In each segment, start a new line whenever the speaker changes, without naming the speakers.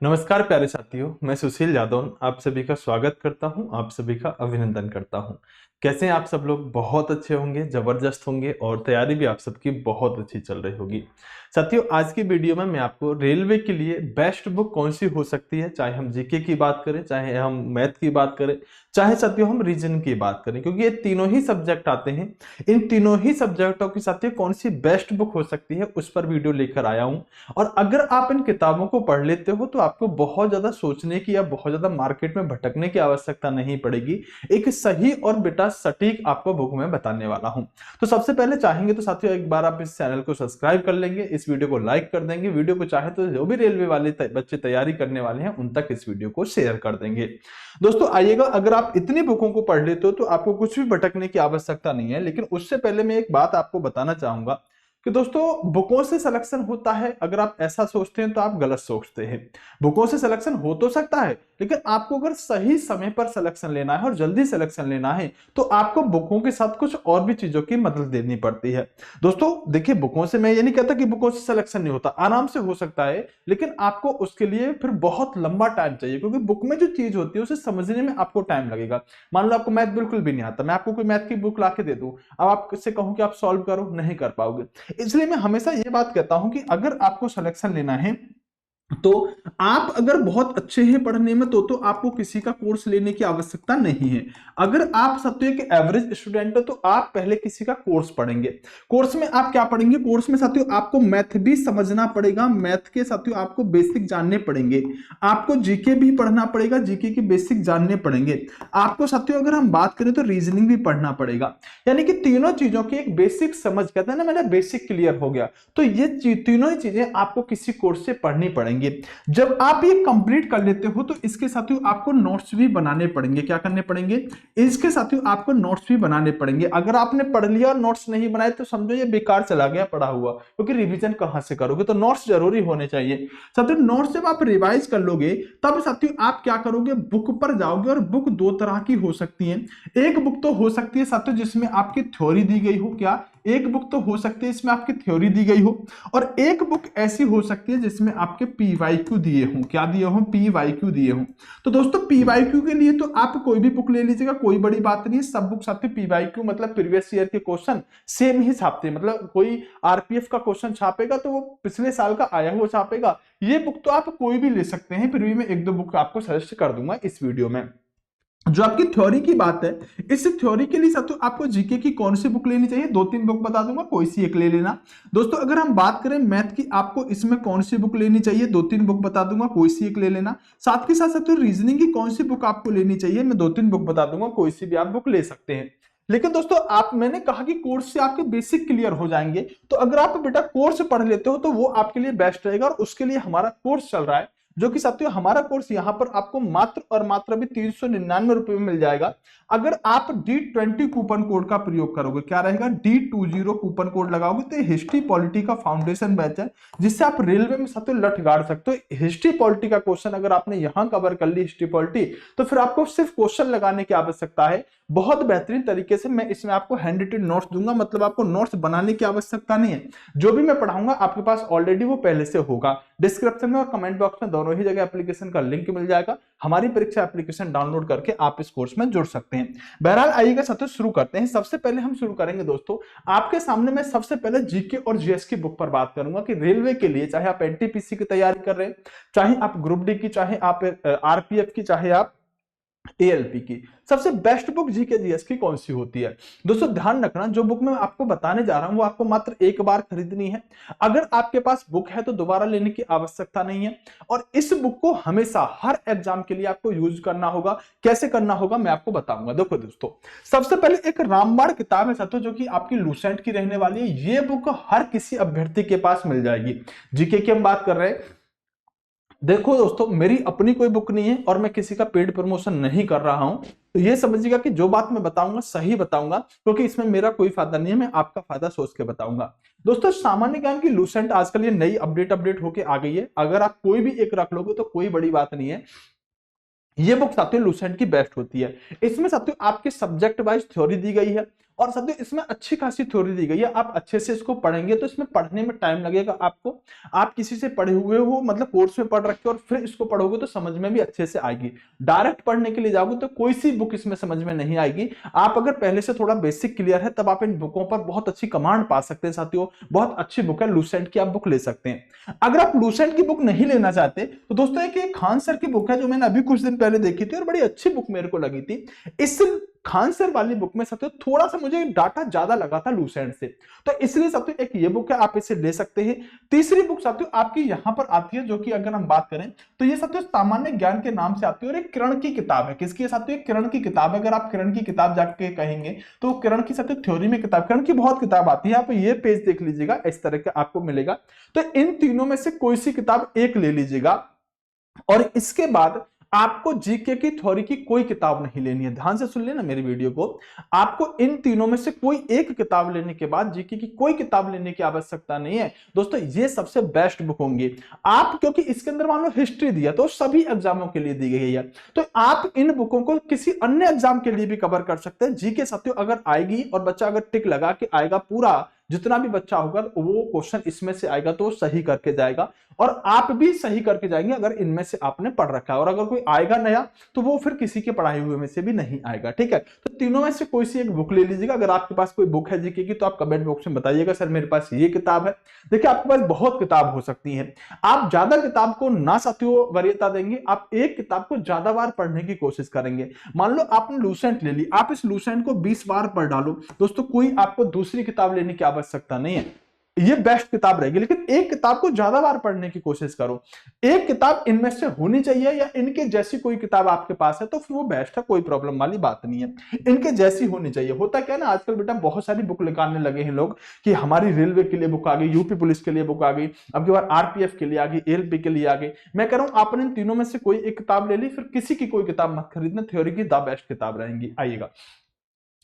नमस्कार प्यारे साथियों, मैं सुशील यादव आप सभी का स्वागत करता हूं, आप सभी का अभिनंदन करता हूं। कैसे हैं आप सब लोग? बहुत अच्छे होंगे, जबरदस्त होंगे और तैयारी भी आप सबकी बहुत अच्छी चल रही होगी। साथियों, आज की वीडियो में मैं आपको रेलवे के लिए बेस्ट बुक कौन सी हो सकती है, चाहे हम जीके की बात करें, चाहे हम मैथ की बात करें, चाहे साथियों हम रीजन की बात करें, क्योंकि ये तीनों ही सब्जेक्ट आते हैं। इन तीनों ही सब्जेक्टों की साथियों कौन सी बेस्ट बुक हो सकती है उस पर वीडियो लेकर आया हूं। और अगर आप इन किताबों को पढ़ लेते हो तो आपको बहुत ज्यादा सोचने की या बहुत ज्यादा मार्केट में भटकने की आवश्यकता नहीं पड़ेगी। एक सही और बेटा सटीक आपको बुक में बताने वाला हूं। तो सबसे पहले चाहेंगे तो साथियों एक बार आप इस चैनल को सब्सक्राइब कर लेंगे, इस वीडियो को लाइक कर देंगे, वीडियो को चाहे तो जो भी रेलवे वाले बच्चे तैयारी करने वाले हैं उन तक इस वीडियो को शेयर कर देंगे। दोस्तों आइएगा, अगर आप इतनी बुकों को पढ़ लेते हो तो आपको कुछ भी भटकने की आवश्यकता नहीं है। लेकिन उससे पहले मैं एक बात आपको बताना चाहूंगा कि दोस्तों बुकों से सिलेक्शन होता है, अगर आप ऐसा सोचते हैं तो आप गलत सोचते हैं। बुकों से सिलेक्शन हो तो सकता है, लेकिन आपको अगर सही समय पर सिलेक्शन लेना है और जल्दी सिलेक्शन लेना है तो आपको बुकों के साथ कुछ और भी चीजों की मदद देनी पड़ती है। दोस्तों देखिए, बुकों से मैं ये नहीं कहता कि बुकों से सिलेक्शन नहीं होता, आराम से हो सकता है, लेकिन आपको उसके लिए फिर बहुत लंबा टाइम चाहिए, क्योंकि बुक में जो चीज होती है उसे समझने में आपको टाइम लगेगा। मान लो आपको मैथ बिल्कुल भी नहीं आता, मैं आपको कोई मैथ की बुक ला के दे दूं, अब आपसे कहूं कि आप सॉल्व करो, नहीं कर पाओगे। इसलिए मैं हमेशा ये बात कहता हूं कि अगर आपको सिलेक्शन लेना है तो आप अगर बहुत अच्छे हैं पढ़ने में तो आपको किसी का कोर्स लेने की आवश्यकता नहीं है। अगर आप सत्य के एवरेज स्टूडेंट हो तो आप पहले किसी का कोर्स पढ़ेंगे। कोर्स में आप क्या पढ़ेंगे? कोर्स में साथियों आपको मैथ भी समझना पड़ेगा, मैथ के साथियों आपको बेसिक जानने पड़ेंगे, आपको जीके भी पढ़ना पड़ेगा, जीके के बेसिक जानने पड़ेंगे, आपको साथियों अगर हम बात करें तो रीजनिंग भी पढ़ना पड़ेगा। यानी कि तीनों चीजों की एक बेसिक समझ, कहते हैं ना मेरा बेसिक क्लियर हो गया, तो ये तीनों ही चीजें आपको किसी कोर्स से पढ़नी पड़ेंगी। जब आप ये कंप्लीट कर लेते हो तो इसके साथियों आपको नोट्स भी बनाने पड़ेंगे। क्या करने पड़ेंगे? इसके साथियों आपको नोट्स भी बनाने पड़ेंगे। अगर आपने पढ़ लिया और नोट्स नहीं बनाए तो समझो ये बेकार चला गया पढ़ा हुआ, क्योंकि रिवीजन कहां से करोगे? तो नोट्स जरूरी होने चाहिए। साथियों नोट्स जब आप रिवाइज कर लोगे तब साथियों आप क्या करोगे? बुक पर जाओगे, और बुक दो तरह की हो सकती है। एक बुक तो हो सकती है साथियों जिसमें आपकी थ्योरी दी गई हो, क्या एक बुक तो हो सकती है इसमें आपकी थ्योरी दी गई हो, और एक बुक ऐसी हो सकती है जिसमें आपके पीवाईक्यू दिए हों। क्या दिए हों? पीवाईक्यू दिए हों। तो दोस्तों पीवाईक्यू के लिए तो आप कोई भी बुक ले लीजिएगा, कोई बड़ी बात नहीं है। सब बुक साथ में पीवाईक्यू मतलब प्रीवियस ईयर के क्वेश्चन सेम ही छापते हैं। मतलब कोई आरपीएफ का क्वेश्चन छापेगा तो वो पिछले साल का आया हुआ छापेगा। ये बुक तो आप कोई भी ले सकते हैं, फिर भी मैं एक दो बुक आपको सजेस्ट कर दूंगा इस वीडियो में। जो आपकी थ्योरी की बात है, इस थ्योरी के लिए साथियों आपको जीके की कौन सी बुक लेनी चाहिए? दो तीन बुक बता दूंगा, कोई सी एक ले लेना। दोस्तों अगर हम बात करें मैथ की, आपको इसमें कौन सी बुक लेनी चाहिए? दो तीन बुक बता दूंगा, कोई सी एक ले लेना। साथ के साथ साथियों रीजनिंग की कौन सी बुक आपको लेनी चाहिए? मैं दो तीन बुक बता दूंगा, कोई सी भी आप बुक ले सकते हैं। लेकिन दोस्तों आप, मैंने कहा कि कोर्स से आपके बेसिक क्लियर हो जाएंगे, तो अगर आप बेटा कोर्स पढ़ लेते हो तो वो आपके लिए बेस्ट रहेगा। और उसके लिए हमारा कोर्स चल रहा है, जो कि साथियों हमारा कोर्स यहां पर आपको मात्र और मात्र भी 399 रुपए में मिल जाएगा। अगर आप D20 कूपन कोड का प्रयोग करोगे, क्या रहेगा? D20 कूपन कोड लगाओगे तो हिस्ट्री पॉलिटी का फाउंडेशन बैच है, जिससे आप रेलवे में साथियों लठ गाड़ सकते हो। हिस्ट्री पॉलिटी का क्वेश्चन अगर आपने यहां कवर कर ली हिस्ट्री पॉलिटी, तो फिर आपको सिर्फ क्वेश्चन लगाने की आवश्यकता है। बहुत बेहतरीन तरीके से मैं इसमें आपको हैंड रिटन नोट्स दूंगा, मतलब आपको नोट्स बनाने की आवश्यकता नहीं है। जो भी मैं पढ़ाऊंगा आपके पास ऑलरेडी वो पहले से होगा। डिस्क्रिप्शन में और कमेंट बॉक्स में दोनों ही जगह एप्लीकेशन का लिंक मिल जाएगा। हमारी परीक्षा एप्लीकेशन डाउनलोड करके आप इस कोर्स में जुड़ सकते हैं। बहरहाल आइएगा साथियों शुरू करते हैं। सबसे पहले हम शुरू करेंगे दोस्तों, आपके सामने मैं सबसे पहले जीके और जीएस की बुक पर बात करूंगा कि रेलवे के लिए, चाहे आप एनटीपीसी की तैयारी कर रहे हैं, चाहे आप ग्रुप डी की, चाहे आप आरपीएफ की, चाहे आप एएलपी की, सबसे बेस्ट बुक जीके जीएस की कौन सी होती है? दोस्तों ध्यान रखना, जो बुक मैं आपको बताने जा रहा हूं वो आपको मात्र एक बार खरीदनी है। अगर आपके पास बुक है तो दोबारा लेने की आवश्यकता नहीं है। और इस बुक को हमेशा हर एग्जाम के लिए आपको यूज करना होगा। कैसे करना होगा मैं आपको बताऊंगा। देखो दोस्तों, सबसे पहले एक रामबाण किताब है साथियों, जो कि आपकी लूसेंट की रहने वाली है। ये बुक हर किसी अभ्यर्थी के पास मिल जाएगी। जीके की हम बात कर रहे हैं। देखो दोस्तों, मेरी अपनी कोई बुक नहीं है और मैं किसी का पेड प्रमोशन नहीं कर रहा हूं, तो ये समझिएगा कि जो बात मैं बताऊंगा सही बताऊंगा, क्योंकि इसमें मेरा कोई फायदा नहीं है, मैं आपका फायदा सोच के बताऊंगा। दोस्तों सामान्य ज्ञान की लूसेंट आजकल ये नई अपडेट होके आ गई है। अगर आप कोई भी एक रख लोगे तो कोई बड़ी बात नहीं है। ये बुक साथियों लूसेंट की बेस्ट होती है। इसमें साथियों आपके सब्जेक्ट वाइज थ्योरी दी गई है, और साथियों इसमें अच्छी खासी थ्योरी दी गई है, आप अच्छे से इसको पढ़ेंगे तो इसमें पढ़ने में टाइम लगेगा आपको। आप किसी से पढ़े हुए हो, मतलब कोर्स में पढ़ रखे हो और फिर इसको पढ़ोगे तो समझ में भी अच्छे से आएगी। डायरेक्ट पढ़ने के लिए जाओगे तो कोई सी बुक इसमें समझ में नहीं आएगी। आप अगर पहले से थोड़ा बेसिक क्लियर है तब आप इन बुकों पर बहुत अच्छी कमांड पा सकते हैं साथियों। बहुत अच्छी बुक है, लूसेंट की आप बुक ले सकते हैं। अगर आप लूसेंट की बुक नहीं लेना चाहते तो दोस्तों एक खान सर की बुक है जो मैंने अभी कुछ दिन पहले देखी थी और बड़ी अच्छी बुक मेरे को लगी थी। इस खान सर वाली बुक में साथियों थोड़ा सा मुझे डाटा ज्यादा लगा था लूसेंट से, तो इसलिए साथियों एक ये बुक है, आप इसे ले सकते हैं। तीसरी बुक साथियों आपकी यहां पर आती है, जो कि अगर हम बात करें तो ये साथियों सामान्य ज्ञान के नाम से आती है और एक किरण की किताब है। किसकी है साथियों? एक किरण की किताब है। अगर आप किरण की किताब जाके कहेंगे तो किरण की साथियों थ्योरी में किताब, किरण की बहुत किताब आती है, आप ये पेज देख लीजिएगा, इस तरह का आपको मिलेगा। तो इन तीनों में से कोई सी किताब एक ले लीजिएगा और इसके बाद आपको जीके की थ्योरी की कोई किताब नहीं लेनी है। ध्यान से सुन लेना मेरी वीडियो को। आपको इन तीनों में से कोई एक किताब लेने के बाद जीके की कोई किताब लेने की आवश्यकता नहीं है। दोस्तों ये सबसे बेस्ट बुक होंगी आप, क्योंकि इसके अंदर मान लो हिस्ट्री दिया तो सभी एग्जामों के लिए दी गई है, तो आप इन बुकों को किसी अन्य एग्जाम के लिए भी कवर कर सकते हैं। जीके साथियों अगर आएगी और बच्चा अगर टिक लगा के आएगा, पूरा जितना भी बच्चा होगा वो क्वेश्चन इसमें से आएगा तो सही करके जाएगा और आप भी सही करके जाएंगे अगर इनमें से आपने पढ़ रखा है। और अगर कोई आएगा नया तो वो फिर किसी के पढ़ाई हुए में से भी नहीं आएगा। ठीक है, तो तीनों में से कोई सी एक बुक ले लीजिएगा। अगर आपके पास कोई बुक है जीके की तो आप कमेंट बॉक्स में बताइएगा सर मेरे पास ये किताब है। देखिए आपके पास बहुत किताब हो सकती है, आप ज्यादा किताब को ना साथियों वरीयता देंगे, आप एक किताब को ज्यादा बार पढ़ने की कोशिश करेंगे। मान लो आपने लूसेंट ले ली, आप इस लूसेंट को 20 बार पढ़ डालो दोस्तों, कोई आपको दूसरी किताब लेने की आवश्यकता नहीं है, ये बेस्ट किताब रहेगी। लेकिन एक किताब को ज्यादा बार पढ़ने की कोशिश करो। एक किताब इनमें से होनी चाहिए या इनके जैसी कोई किताब आपके पास है तो फिर वो बेस्ट है, कोई प्रॉब्लम वाली बात नहीं है, इनके जैसी होनी चाहिए। होता क्या है ना, आजकल बेटा बहुत सारी बुक निकालने लगे हैं लोग कि हमारी रेलवे के लिए बुक आ गई, यूपी पुलिस के लिए बुक आ गई, अब की बार आरपीएफ के लिए आ गई, एलपी के लिए आ गई। मैं कह रहा हूं आपने इन तीनों में से कोई एक किताब ले ली, फिर किसी की कोई किताब मत खरीदना, थ्योरी की द बेस्ट किताब रहेंगी। आइएगा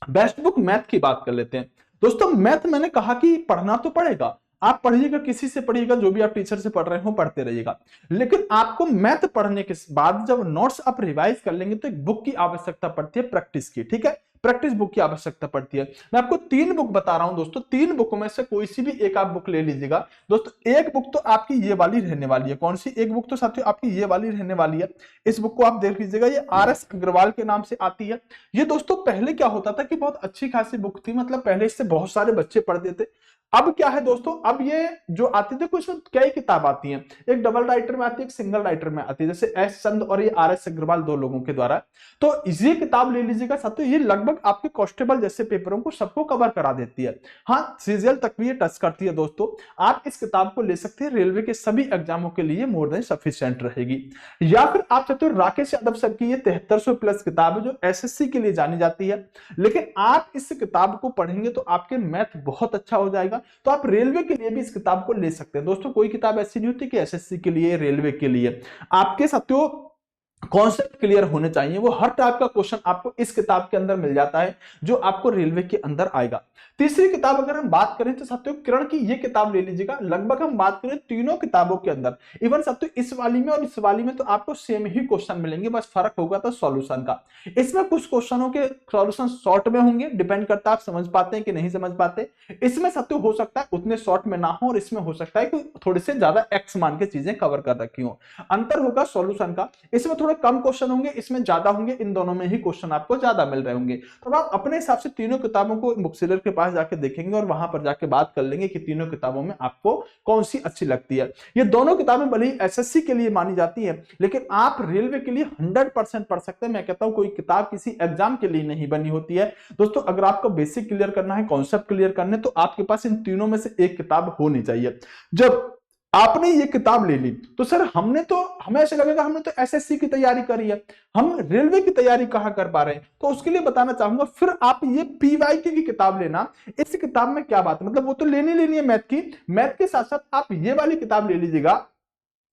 बेस्ट बुक मैथ की बात कर लेते हैं। दोस्तों मैथ मैंने कहा कि पढ़ना तो पड़ेगा, आप पढ़िएगा, किसी से पढ़िएगा, जो भी आप टीचर से पढ़ रहे हो पढ़ते रहिएगा, लेकिन आपको मैथ पढ़ने के बाद जब नोट्स आप रिवाइज कर लेंगे तो एक बुक की आवश्यकता पड़ती है, प्रैक्टिस की। ठीक है, प्रैक्टिस बुक की आवश्यकता पड़ती है। मैं आपको 3 बुक बता रहा हूं दोस्तों, 3 बुक में से कोई सी भी एक आप बुक ले लीजिएगा। दोस्तों एक बुक तो आपकी ये वाली रहने वाली है, कौन सी? एक बुक तो साथियों आपकी ये वाली रहने वाली है। इस बुक को आप देख लीजिएगा, ये आर.एस. अग्रवाल के नाम से आती है। ये दोस्तों पहले क्या होता था कि बहुत अच्छी खासी बुक थी, मतलब पहले इससे बहुत सारे बच्चे पढ़ते थे। अब क्या है दोस्तों, अब ये जो आती थी कुछ कई किताब आती हैं, एक डबल राइटर में आती है, एक सिंगल राइटर में आती है, जैसे एस चंद और ये आर.एस. अग्रवाल, 2 लोगों के द्वारा। तो ये किताब ले लीजिएगा साथियों, ये लगभग आपके कांस्टेबल जैसे पेपरों को सबको कवर करा देती है। हाँ, सीजीएल तक भी ये टच करती है दोस्तों। आप इस किताब को ले सकते हैं, रेलवे के सभी एग्जामों के लिए मोर देन सफिशिएंट रहेगी। या फिर आप चाहते हो राकेश यादव सर की ये 7300 प्लस किताब है जो एसएससी के लिए जानी जाती है, लेकिन आप इस किताब को पढ़ेंगे तो आपके मैथ बहुत अच्छा हो जाएगा, तो आप रेलवे के लिए भी इस किताब को ले सकते हैं। दोस्तों कोई किताब ऐसी नहीं होती कि एसएससी के लिए, रेलवे के लिए, आपके साथियों कॉन्सेप्ट क्लियर होने चाहिए। वो हर टाइप का क्वेश्चन आपको इस किताब के अंदर मिल जाता है जो आपको रेलवे के अंदर आएगा। तीसरी किताब अगर हम बात करें तो साथियों किरण की ये किताब ले लीजिएगा। लगभग हम बात करें तीनों किताबों के अंदर, इवन साथियों इस वाली में और इस वाली में तो आपको सेम ही क्वेश्चन मिलेंगे, बस फर्क होगा तो सॉल्यूशन का। इसमें कुछ क्वेश्चनों के सॉल्यूशन शॉर्ट में होंगे, डिपेंड करता है आप समझ पाते हैं कि नहीं समझ पाते। इसमें साथियों हो सकता है उतने शॉर्ट में ना हो और इसमें हो सकता है कि थोड़े से ज्यादा एक्स मान के चीजें कवर कर रखी हो। अंतर होगा सॉल्यूशन का, इसमें थोड़े कम क्वेश्चन होंगे, इसमें ज्यादा होंगे, इन दोनों में ही क्वेश्चन आपको ज्यादा मिल रहे होंगे। तो आप अपने हिसाब से तीनों किताबों को बुक सेलर के पास जाके देखेंगे और वहां पर जाके बात कर लेंगे कि तीनों किताबों में आपको कौन सी अच्छी लगती है। ये दोनों किताबें भले ही एसएससी के लिए मानी जाती है, लेकिन आप रेलवे के लिए 100% पढ़ सकते हैं। मैं कहता हूं कोई किताब किसी एग्जाम के लिए नहीं बनी होती है दोस्तों। अगर आपको बेसिक क्लियर करना है, कॉन्सेप्ट क्लियर करने, तो आपके पास इन तीनों में से एक किताब होनी चाहिए। जब आपने ये किताब ले ली तो सर हमें ऐसा लगेगा हमने तो एसएससी की तैयारी करी है, हम रेलवे की तैयारी कहां कर पा रहे हैं। तो उसके लिए बताना चाहूंगा फिर आप ये पीवाईक्यू की किताब लेना। इस किताब में क्या बात है, मतलब वो तो लेनी है मैथ की, मैथ के साथ साथ आप ये वाली किताब ले लीजिएगा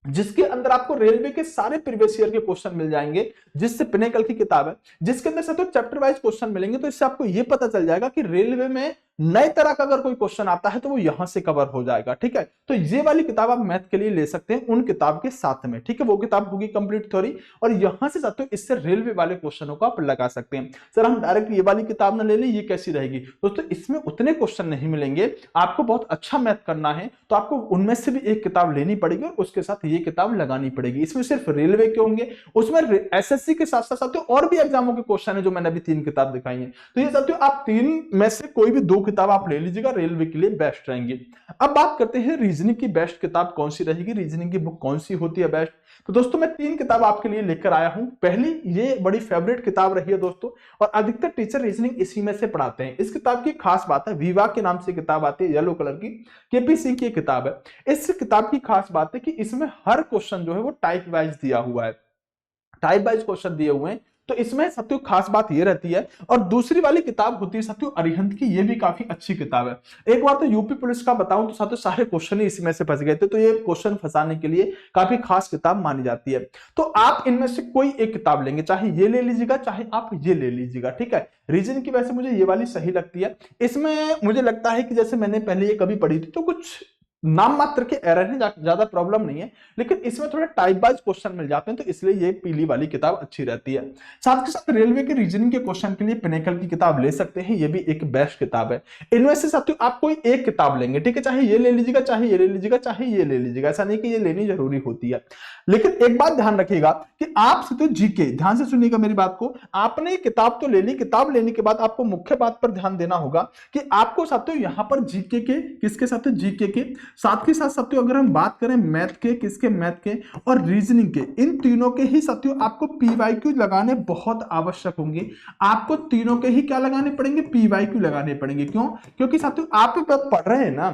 जिसके अंदर आपको रेलवे के सारे प्रीवियस ईयर के क्वेश्चन मिल जाएंगे, जिससे पिनेकल की किताब है, जिसके अंदर सब तो चैप्टर वाइज क्वेश्चन मिलेंगे। तो इससे आपको यह पता चल जाएगा कि रेलवे में नए तरह का अगर कोई क्वेश्चन आता है तो वो यहां से कवर हो जाएगा, ठीक है। तो ये वाली किताब आप मैथ के लिए ले सकते हैं उन किताब के साथ में, ठीक है। वो किताब होगी कंप्लीट थ्योरी, और यहां से साथियों इससे रेलवे वाले क्वेश्चनों को आप लगा सकते हैं। सर हम डायरेक्ट ये वाली किताब ना ले लें, ये कैसी रहेगी? दोस्तों इसमें उतने क्वेश्चन नहीं मिलेंगे, आपको बहुत अच्छा मैथ करना है तो आपको उनमें से भी एक किताब लेनी पड़ेगी और उसके साथ ये किताब लगानी पड़ेगी। इसमें सिर्फ रेलवे के होंगे, उसमें एसएससी के साथ साथ साथियों और भी एग्जामों के क्वेश्चन है जो मैंने अभी 3 किताब दिखाई है। तो ये साथियों आप 3 में से कोई भी 2 किताब आप ले लीजिएगा, रेलवे के लिए बेस्ट रहेंगी। अब बात करते हैं रीजनिंग की बेस्ट किताब कौन सी रहेगी, रीजनिंग की बुक कौन सी होती है बेस्ट। तो दोस्तों मैं 3 किताब आपके लिए लेकर आया हूं। पहली ये बड़ी फेवरेट किताब रही है दोस्तों, और अधिकतर टीचर रीजनिंग इसी में से पढ़ाते हैं। इस किताब की खास बात है, विवा के नाम से किताब आती है, येलो कलर की, केपी सिंह की किताब है। इस किताब की खास बात है कि इसमें हर क्वेश्चन जो है वो टाइप वाइज दिया हुआ है, टाइप वाइज क्वेश्चन दिए हुए हैं। तो इसमें साथियों खास बात ये रहती है। और दूसरी वाली किताब होती है साथियों अरिहंत की, ये भी काफी अच्छी किताब है। एक बार तो यूपी पुलिस का बताऊं तो साथियों सारे क्वेश्चन ही इसमें से फंस गए थे, तो ये क्वेश्चन फंसाने के लिए काफी खास किताब मानी जाती है। तो आप इनमें से कोई एक किताब लेंगे, चाहे ये ले लीजिएगा चाहे आप ये ले लीजिएगा, ठीक है। रीजन की वजह से मुझे ये वाली सही लगती है। इसमें मुझे लगता है कि जैसे मैंने पहले ये कभी पढ़ी थी तो कुछ नाम मात्र के एरर है, ज्यादा प्रॉब्लम नहीं है, लेकिन इसमें थोड़े टाइप वाइज क्वेश्चन मिल जाते हैं, तो इसलिए ये पीली वाली किताब अच्छी रहती है। साथ के साथ रेलवे के रीजनिंग के क्वेश्चन के लिए पिनेकल की किताब ले सकते हैं, ये भी एक बेस्ट किताब है। इनमें से साथियों आप कोई एक किताब लेंगे, ठीक है, चाहे ये ले लीजिएगा चाहे ये ले लीजिएगा चाहे ये ले लीजिएगा, ऐसा नहीं कि ये लेनी जरूरी होती है। लेकिन एक बात ध्यान रखिएगा कि आप साथियों जीके, ध्यान से सुनिएगा मेरी बात को, आपने किताब तो ले ली, किताब लेने के बाद आपको मुख्य बात पर ध्यान देना होगा कि आपको साथियों यहां पर जीके के, किसके साथ, जीके के साथ के साथ साथियों अगर हम बात करें मैथ के, किसके, मैथ के और रीजनिंग के, इन तीनों के ही साथियों आपको पीवाईक्यू लगाने बहुत आवश्यक होंगे। आपको तीनों के ही क्या लगाने पड़ेंगे, पीवाईक्यू लगाने पड़ेंगे। क्यों? क्योंकि साथियों आप पढ़ रहे हैं ना,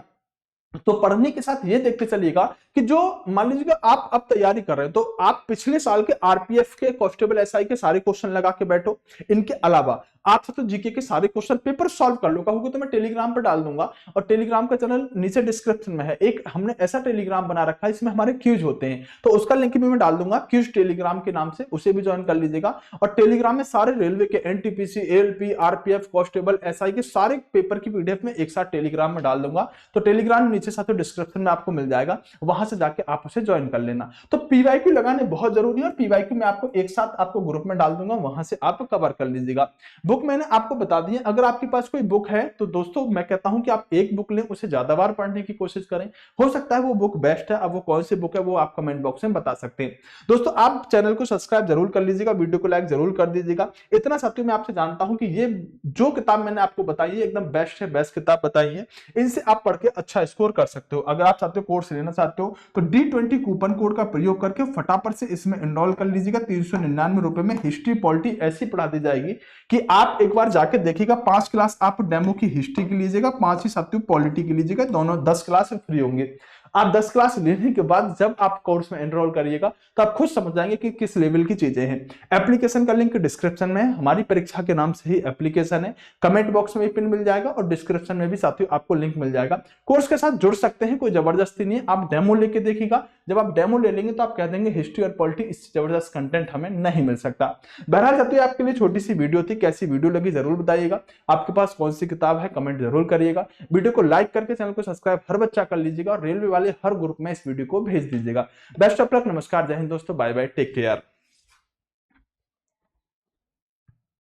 तो पढ़ने के साथ ये देखते चलिएगा कि जो मान लीजिए आप अब तैयारी कर रहे हैं तो आप पिछले साल के आरपीएफ के, कांस्टेबल एसआई के सारे क्वेश्चन लगा के बैठो। इनके अलावा आप तो जीके के सारे क्वेश्चन पेपर सॉल्व कर लो, कहोगे तो मैं टेलीग्राम पर डाल दूंगा, और टेलीग्राम का चैनल नीचे डिस्क्रिप्शन में है। एक हमने ऐसा टेलीग्राम बना रखा है, इसमें हमारे क्यूज होते हैं, तो उसका लिंक भी मैं डाल दूंगा क्यूज टेलीग्राम के नाम से, उसे भी ज्वाइन कर लीजिएगा। और टेलीग्राम में सारे रेलवे के NTPC, ALP, RPF, constable SI के सारे पेपर की पीडीएफ में एक साथ टेलीग्राम में डाल दूंगा। तो टेलीग्राम नीचे साथ डिस्क्रिप्शन में आपको मिल जाएगा, वहां से जाके आप उसे ज्वाइन कर लेना। तो पीवाईक्यू लगाने बहुत जरूरी है, और पीवाईक्यू में आपको एक साथ आपको ग्रुप में डाल दूंगा, वहां से आप कवर कर लीजिएगा। बुक मैंने आपको बता दी है, अगर आपके पास कोई बुक है तो दोस्तों मैं कहता हूं कि आप एक बुक लें, उसे ज्यादा बार पढ़ने की कोशिश करें, हो सकता है वो बुक बेस्ट है। अब वो कौन सी बुक है वो आप कमेंट बॉक्स में बता सकते हैं। दोस्तों आप चैनल को सब्सक्राइब जरूर कर लीजिएगा, वीडियो को लाइक जरूर कर दीजिएगा। इतना साथियों मैं आपसे जानता हूं कि ये जो किताब मैंने आपको बताई है एकदम बेस्ट है, बेस्ट किताब बताई है, इनसे आप पढ़ के अच्छा स्कोर कर सकते हो। अगर आप चाहते हो कोर्स लेना चाहते हो तो D20 कूपन कोड का प्रयोग करके फटाफट से इसमें एनरोल कर लीजिएगा। 399 रुपए में हिस्ट्री पॉलिटी ऐसी पढ़ा दी जाएगी कि आप एक बार जाके देखिएगा। 5 क्लास आप डेमो की हिस्ट्री की लीजिएगा, 5 ही साथियों पॉलिटी की लीजिएगा, दोनों 10 क्लास फ्री होंगे। आप 10 क्लास लेने के बाद जब आप कोर्स में एनरोल करिएगा तो आप खुद समझ जाएंगे कि किस लेवल की चीजें हैं। एप्लीकेशन का लिंक डिस्क्रिप्शन में है, हमारी परीक्षा के नाम से ही एप्लीकेशन है, कमेंट बॉक्स में पिन मिल जाएगा और डिस्क्रिप्शन में भी साथियों आपको लिंक मिल जाएगा। कोर्स के साथ जुड़ सकते हैं, कोई जबरदस्ती नहीं है, आप डेमो लेके देखिएगा। जब आप डेमो ले लेंगे तो आप कह देंगे हिस्ट्री और पॉलिटी, इससे जबरदस्त कंटेंट हमें नहीं मिल सकता। बहरहाल साथियों आपके लिए छोटी सी वीडियो थी, कैसी वीडियो लगी जरूर बताइएगा। आपके पास कौन सी किताब है कमेंट जरूर करिएगा। वीडियो को लाइक करके चैनल को सब्सक्राइब हर बच्चा कर लीजिएगा, और रेलवे वाले हर ग्रुप में इस वीडियो को भेज दीजिएगा। बेस्ट ऑफ लक, नमस्कार, जय हिंद दोस्तों, बाय बाय, टेक केयर।